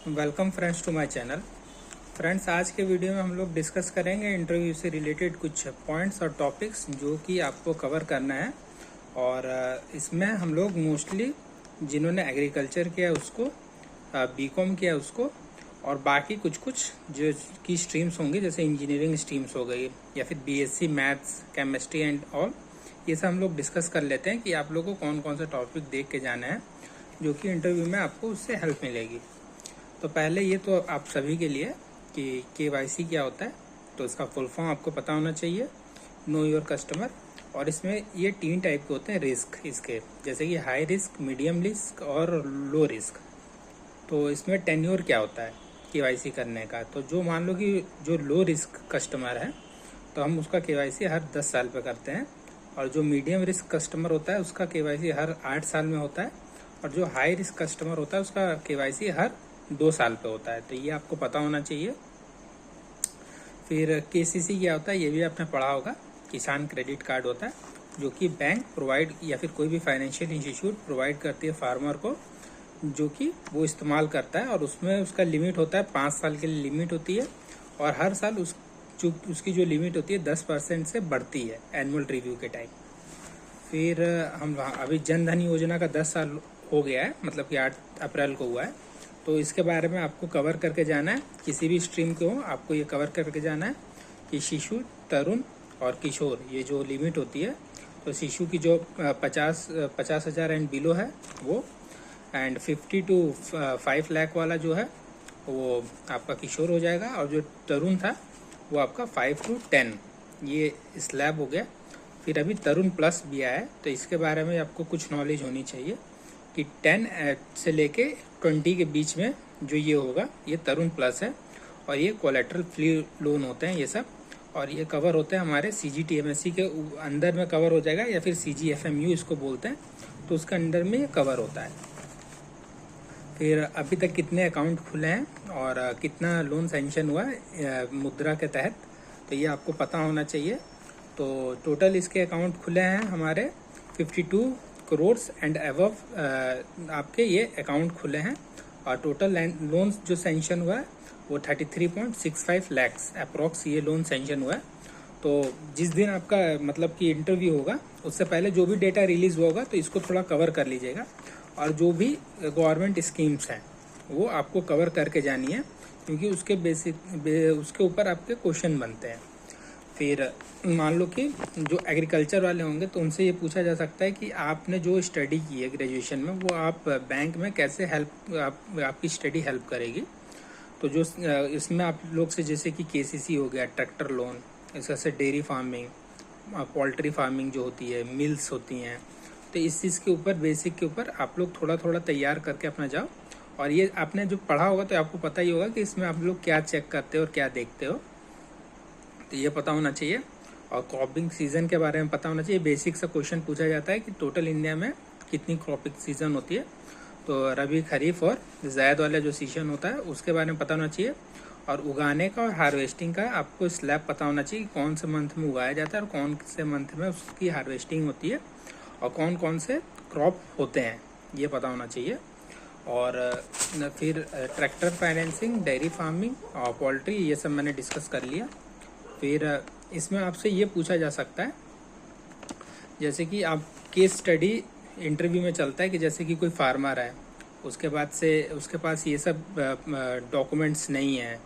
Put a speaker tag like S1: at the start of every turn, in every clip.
S1: Welcome friends to my channel. Friends, आज के video में हम लोग डिस्कस करेंगे इंटरव्यू से रिलेटेड कुछ पॉइंट्स और टॉपिक्स जो कि आपको कवर करना है। और इसमें हम लोग मोस्टली जिन्होंने एग्रीकल्चर किया उसको, बीकॉम किया उसको, और बाकी कुछ कुछ जो की स्ट्रीम्स होंगी जैसे इंजीनियरिंग स्ट्रीम्स हो गई या फिर BSc maths, chemistry and all, ये सब हम लोग डिस्कस कर लेते हैं कि आप लोगों को कौन कौन सा टॉपिक देख के जाना है जो कि इंटरव्यू में आपको उससे हेल्प मिलेगी। तो पहले ये तो आप सभी के लिए कि केवाईसी क्या होता है, तो इसका फुल फॉर्म आपको पता होना चाहिए, नो योर कस्टमर। और इसमें ये 3 टाइप के होते हैं रिस्क इसके, जैसे कि हाई रिस्क, मीडियम रिस्क और लो रिस्क। तो इसमें टेन्योर क्या होता है केवाईसी करने का, तो जो मान लो कि जो लो रिस्क कस्टमर है तो हम उसका केवाईसी हर 10 साल पे करते हैं, और जो मीडियम रिस्क कस्टमर होता है उसका केवाईसी हर 8 साल में होता है, और जो हाई रिस्क कस्टमर होता है उसका केवाईसी हर 2 साल पे होता है। तो ये आपको पता होना चाहिए। फिर केसीसी क्या होता है ये भी आपने पढ़ा होगा, किसान क्रेडिट कार्ड होता है जो कि बैंक प्रोवाइड या फिर कोई भी फाइनेंशियल इंस्टीट्यूट प्रोवाइड करती है फार्मर को, जो कि वो इस्तेमाल करता है। और उसमें उसका लिमिट होता है 5 साल के लिए लिमिट होती है, और हर साल उसकी जो लिमिट होती है 10% से बढ़ती है एनुअल रिव्यू के टाइम। फिर हम अभी जन धन योजना का 10 साल हो गया है, मतलब कि 8 अप्रैल को हुआ है, तो इसके बारे में आपको कवर करके जाना है। किसी भी स्ट्रीम के हो आपको ये कवर करके जाना है कि शिशु, तरुण और किशोर ये जो लिमिट होती है, तो शिशु की जो 50,000 एंड बिलो है वो, एंड 50 to 5 लाख वाला जो है वो आपका किशोर हो जाएगा, और जो तरुण था वो आपका 5 to 10 ये स्लैब हो गया। फिर अभी तरुण प्लस भी आया है, तो इसके बारे में आपको कुछ नॉलेज होनी चाहिए कि 10 से लेके 20 के बीच में जो ये होगा ये तरुण प्लस है, और ये कोलेट्रल फ्री लोन होते हैं ये सब, और ये कवर होते हैं हमारे CGTMSE के अंदर में कवर हो जाएगा, या फिर CGFMU इसको बोलते हैं, तो उसके अंदर में ये कवर होता है। फिर अभी तक कितने अकाउंट खुले हैं और कितना लोन सैंक्शन हुआ है मुद्रा के तहत, तो ये आपको पता होना चाहिए। तो टोटल इसके अकाउंट खुले हैं हमारे 52 करोड़ एंड अबव आपके ये अकाउंट खुले हैं, और टोटल लोन्स जो सैंक्शन हुआ है वो 33.65 लैक्स अप्रॉक्स ये लोन सैंक्शन हुआ है। तो जिस दिन आपका मतलब कि इंटरव्यू होगा उससे पहले जो भी डेटा रिलीज हुआ होगा तो इसको थोड़ा कवर कर लीजिएगा, और जो भी गवर्नमेंट स्कीम्स हैं वो आपको कवर करके जानी है, क्योंकि उसके ऊपर आपके क्वेश्चन बनते हैं। फिर मान लो कि जो एग्रीकल्चर वाले होंगे तो उनसे ये पूछा जा सकता है कि आपने जो स्टडी की है ग्रेजुएशन में वो आप बैंक में कैसे आपकी स्टडी हेल्प करेगी। तो जो इसमें आप लोग से जैसे कि केसीसी हो गया, ट्रैक्टर लोन, इसका से डेयरी फार्मिंग, पोल्ट्री फार्मिंग जो होती है, मिल्स होती हैं, तो इस चीज़ के ऊपर बेसिक के ऊपर आप लोग थोड़ा थोड़ा तैयार करके अपना जाओ। और ये आपने जो पढ़ा होगा तो आपको पता ही होगा कि इसमें आप लोग क्या चेक करते हो और क्या देखते हो, तो ये पता होना चाहिए। और क्रॉपिंग सीजन के बारे में पता होना चाहिए। बेसिक सा क्वेश्चन पूछा जाता है कि टोटल इंडिया में कितनी क्रॉपिंग सीजन होती है, तो रबी, खरीफ और ज़ैद वाला जो सीजन होता है उसके बारे में पता होना चाहिए। और उगाने का और हार्वेस्टिंग का आपको स्लैब पता होना चाहिए कि कौन से मंथ में उगाया जाता है और कौन से मंथ में उसकी हार्वेस्टिंग होती है, और कौन कौन से क्रॉप होते हैं ये पता होना चाहिए। और फिर ट्रैक्टर फाइनेंसिंग, डेयरी फार्मिंग और पोल्ट्री ये सब मैंने डिस्कस कर लिया। फिर इसमें आपसे ये पूछा जा सकता है, जैसे कि आप केस स्टडी इंटरव्यू में चलता है कि जैसे कि कोई फार्मर है, उसके बाद से उसके पास ये सब डॉक्यूमेंट्स नहीं है,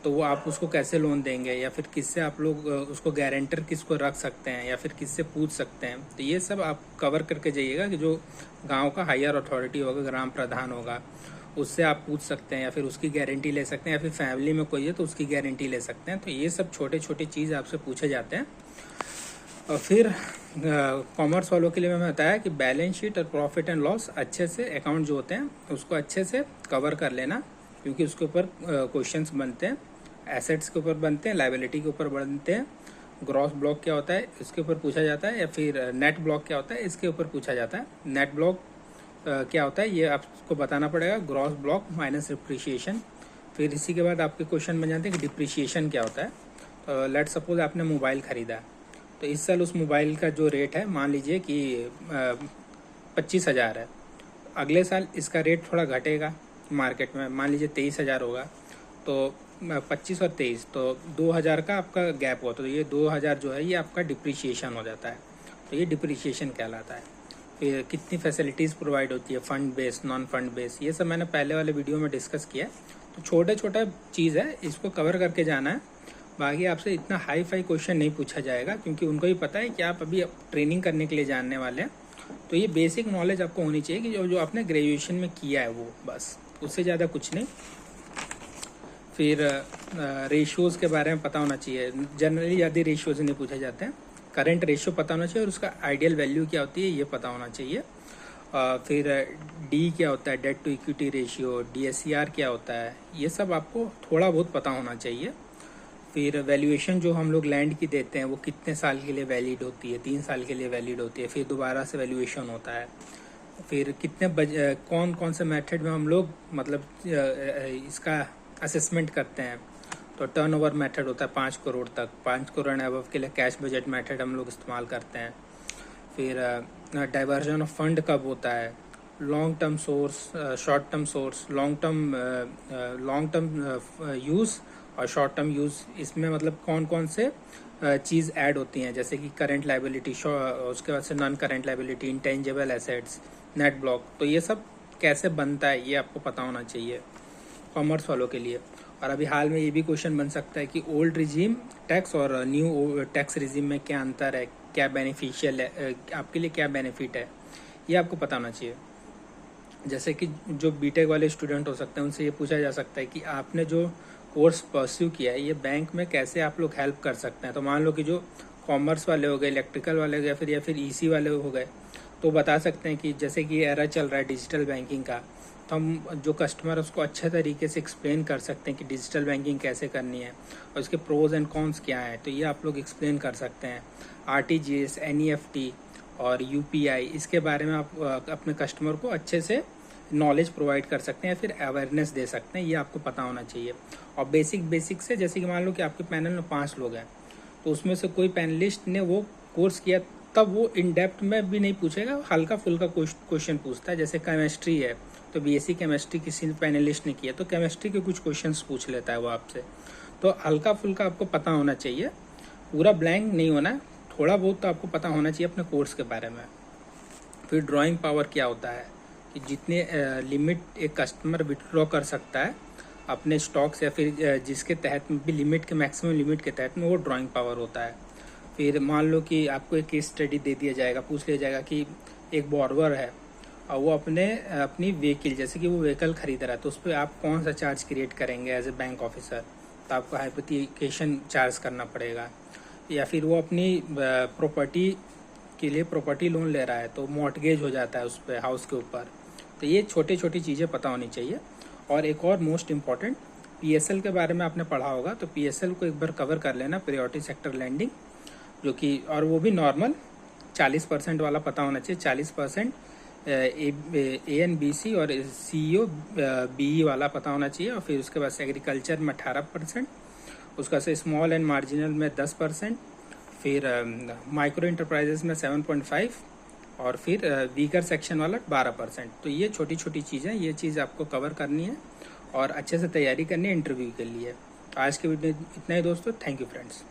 S1: तो वो आप उसको कैसे लोन देंगे, या फिर किससे आप लोग उसको गारंटर किसको रख सकते हैं, या फिर किससे पूछ सकते हैं। तो ये सब आप कवर करके जाइएगा कि जो गांव का हायर अथॉरिटी होगा, ग्राम प्रधान होगा, उससे आप पूछ सकते हैं, या फिर उसकी गारंटी ले सकते हैं, या फिर फैमिली में कोई है तो उसकी गारंटी ले सकते हैं। तो ये सब छोटे छोटे चीज़ आपसे पूछे जाते हैं। और फिर कॉमर्स वालों के लिए मैंने बताया कि बैलेंस शीट और प्रॉफिट एंड लॉस अच्छे से, अकाउंट जो होते हैं उसको अच्छे से कवर कर लेना, क्योंकि उसके ऊपर क्वेश्चंस बनते हैं। एसेट्स के ऊपर बनते हैं, लायबिलिटी के ऊपर बनते हैं, ग्रॉस ब्लॉक क्या होता है इसके ऊपर पूछा जाता है, या फिर नेट ब्लॉक क्या होता है इसके ऊपर पूछा जाता है। नेट ब्लॉक क्या होता है ये आपको बताना पड़ेगा, ग्रॉस ब्लॉक माइनस डिप्रिशिएशन। फिर इसी के बाद आपके क्वेश्चन बन जाते हैं कि डिप्रिशिएशन क्या होता है। तो लेट सपोज आपने मोबाइल ख़रीदा, तो इस साल उस मोबाइल का जो रेट है मान लीजिए कि 25,000 है, अगले साल इसका रेट थोड़ा घटेगा, मार्केट में, मान लीजिए 23,000 होगा तो 25 और 23 तो 2,000 का आपका गैप हुआ, तो ये 2,000 जो है ये आपका डिप्रिशिएशन हो जाता है, तो ये डिप्रिशिएशन कहलाता है। फिर कितनी फैसिलिटीज़ प्रोवाइड होती है, fund based, non fund based, ये सब मैंने पहले वाले वीडियो में डिस्कस किया है। तो छोटा छोटा चीज़ है, इसको कवर करके जाना है। बाकी आपसे इतना हाई फाई क्वेश्चन नहीं पूछा जाएगा, क्योंकि उनको भी पता है कि आप अभी ट्रेनिंग करने के लिए जानने वाले हैं। तो ये बेसिक नॉलेज आपको होनी चाहिए कि जो आपने ग्रेजुएशन में किया है वो, बस उससे ज़्यादा कुछ नहीं। फिर रेशियोज़ के बारे में पता होना चाहिए, जनरली ज़्यादा रेशियोज़ नहीं पूछे जाते हैं। करंट रेशियो पता होना चाहिए और उसका आइडियल वैल्यू क्या होती है ये पता होना चाहिए। फिर डी क्या होता है, debt to equity ratio, DSCR क्या होता है, ये सब आपको थोड़ा बहुत पता होना चाहिए। फिर वैल्यूएशन जो हम लोग लैंड की देते हैं वो कितने साल के लिए वैलिड होती है, 3 साल के लिए वैलिड होती है, फिर दोबारा से वैल्यूएशन होता है। फिर कितने कौन कौन से मेथड में हम लोग मतलब इसका असेसमेंट करते हैं, तो टर्नओवर मेथड होता है 5 करोड़ तक, 5 करोड़ अबव के लिए कैश बजट मेथड हम लोग इस्तेमाल करते हैं। फिर डाइवर्जन ऑफ फंड कब होता है, long term source, short term source, long term use और शॉर्ट टर्म यूज़, इसमें मतलब कौन कौन से चीज़ ऐड होती हैं, जैसे कि करंट लाइबिलिटी, उसके बाद से non current liability, intangible assets, net block, तो ये सब कैसे बनता है ये आपको पता होना चाहिए कॉमर्स वालों के लिए। और अभी हाल में ये भी क्वेश्चन बन सकता है कि ओल्ड रिजीम टैक्स और न्यू टैक्स रिजीम में क्या अंतर है, क्या बेनिफिशियल है, आपके लिए क्या बेनिफिट है, ये आपको पता होना चाहिए। जैसे कि जो बीटेक वाले स्टूडेंट हो सकते हैं उनसे ये पूछा जा सकता है कि आपने जो कोर्स परस्यू किया है ये बैंक में कैसे आप लोग हेल्प कर सकते हैं। तो मान लो कि जो कॉमर्स वाले हो गए, इलेक्ट्रिकल वाले हो गए, या फिर EC वाले हो गए, तो बता सकते हैं कि जैसे कि एरा चल रहा है डिजिटल बैंकिंग का, तो हम जो कस्टमर उसको अच्छे तरीके से एक्सप्लेन कर सकते हैं कि डिजिटल बैंकिंग कैसे करनी है और इसके प्रोज एंड कॉन्स क्या हैं, तो ये आप लोग एक्सप्लेन कर सकते हैं। RTGS, NEFT और UPI, इसके बारे में आप अपने कस्टमर को अच्छे से नॉलेज प्रोवाइड कर सकते हैं, फिर अवेयरनेस दे सकते हैं, ये आपको पता होना चाहिए। और बेसिक से जैसे कि मान लो कि आपके पैनल में 5 लोग हैं, तो उसमें से कोई पैनलिस्ट ने वो कोर्स किया, तब वो इन डेप्थ में भी नहीं पूछेगा, हल्का फुल्का क्वेश्चन पूछता है। जैसे केमिस्ट्री है तो BSc केमिस्ट्री किसी पैनलिस्ट ने किया तो केमिस्ट्री के कुछ क्वेश्चंस पूछ लेता है वो आपसे। तो हल्का फुल्का आपको पता होना चाहिए, पूरा ब्लैंक नहीं होना है, थोड़ा बहुत तो आपको पता होना चाहिए अपने कोर्स के बारे में। फिर ड्राइंग पावर क्या होता है, कि जितने लिमिट एक कस्टमर विथड्रॉ कर सकता है अपने स्टॉक्स, या फिर जिसके तहत भी लिमिट के, मैक्सिमम लिमिट के तहत में, वो ड्राइंग पावर होता है। फिर मान लो कि आपको एक केस स्टडी दे दिया जाएगा, पूछ लिया जाएगा कि एक बोरवर है और वो अपनी व्हीकल, जैसे कि वो व्हीकल खरीद रहा है, तो उस पर आप कौन सा चार्ज क्रिएट करेंगे एज ए बैंक ऑफिसर, तो आपको हाइपोथिकेशन चार्ज करना पड़ेगा। या फिर वो अपनी प्रॉपर्टी के लिए प्रॉपर्टी लोन ले रहा है तो मॉर्टगेज हो जाता है उस पर, हाउस के ऊपर। तो ये छोटी छोटी चीज़ें पता होनी चाहिए। और एक और मोस्ट इम्पॉर्टेंट, PSL के बारे में आपने पढ़ा होगा, तो PSL को एक बार कवर कर लेना, प्रायोरिटी सेक्टर लैंडिंग, जो कि, और वो भी नॉर्मल 40% वाला पता होना चाहिए। 40% ANBC और CEO BE वाला पता होना चाहिए। और फिर उसके बाद से एग्रीकल्चर में 18%, उसका से स्मॉल एंड मार्जिनल में 10%, फिर माइक्रो इंटरप्राइजेस में 7.5, और फिर वीकर सेक्शन वाला 12%। तो ये छोटी छोटी चीज़ें, ये चीज़ आपको कवर करनी है और अच्छे से तैयारी करनी है इंटरव्यू के लिए। आज के वीडियो इतना ही दोस्तों, थैंक यू फ्रेंड्स।